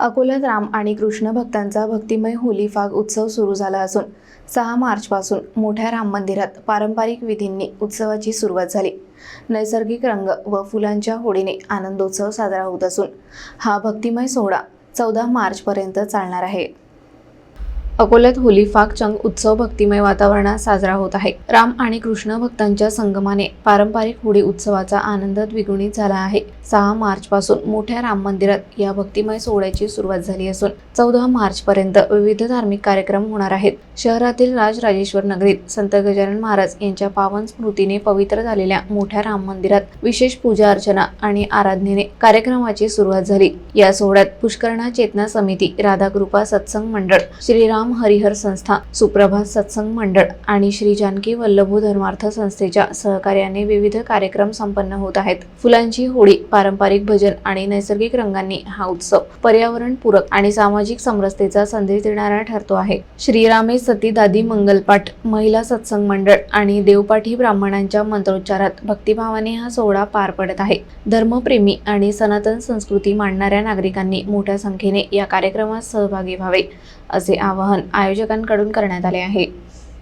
अकोल्यात राम आणि कृष्ण भक्तांचा भक्तिमय होली फाग उत्सव सुरू झाला असून 6 मार्चपासून मोठ्या राम मंदिरात पारंपरिक विधींनी उत्सवाची सुरुवात झाली। नैसर्गिक रंग व फुलांच्या होडीने आनंदोत्सव साजरा होत असून हा भक्तिमय सोहळा 14 मार्चपर्यंत चालणार आहे। अकोल्यात होली फाग चंग उत्सव भक्तिमय वातावरणात साजरा होत आहे। राम आणि कृष्ण भक्तांच्या संगमाने पारंपरिक होळी उत्सवाचा आनंद द्विगुणित झाला आहे। 6 मार्चपासून मोठ्या राम मंदिरात या भक्तिमय सोहळ्याची सुरुवात झाली असून 14 मार्चपर्यंत विविध धार्मिक कार्यक्रम होणार आहेत। शहरातील राजराजेश्वर नगरीत संत गजानन महाराज यांच्या पावन स्मृतीने पवित्र झालेल्या मोठ्या राम मंदिरात विशेष पूजा अर्चना आणि आराधनेने कार्यक्रमाची सुरुवात झाली। या सोहळ्यात पुष्करणा चेतना समिती, राधाकृपा सत्संग मंडळ, श्रीराम हरिहर संस्था, सुप्रभात सत्संग मंडळ आणि श्री जानकी वल्लभो धर्मार्थ संस्थेच्या सहकार्याने विविध कार्यक्रम संपन्न होत आहेत। फुलांची होळी, पारंपरिक भजन आणि नैसर्गिक रंगांनी हा उत्सव पर्यावरणपूरक आणि सामाजिक समरसतेचा संदेश देणारा ठरतो आहे। श्रीरामे सती दादी मंगलपाठ, महिला सत्संग मंडळ आणि देवपाठी ब्राह्मणांच्या मंत्रोच्चारात भक्तिभावाने हा सोहळा पार पडत आहे। धर्मप्रेमी आणि सनातन संस्कृती मानणाऱ्या नागरिकांनी मोठ्या संख्येने या कार्यक्रमात सहभागी व्हावे असे आवाहन आयोजकांकडून करण्यात आले आहे।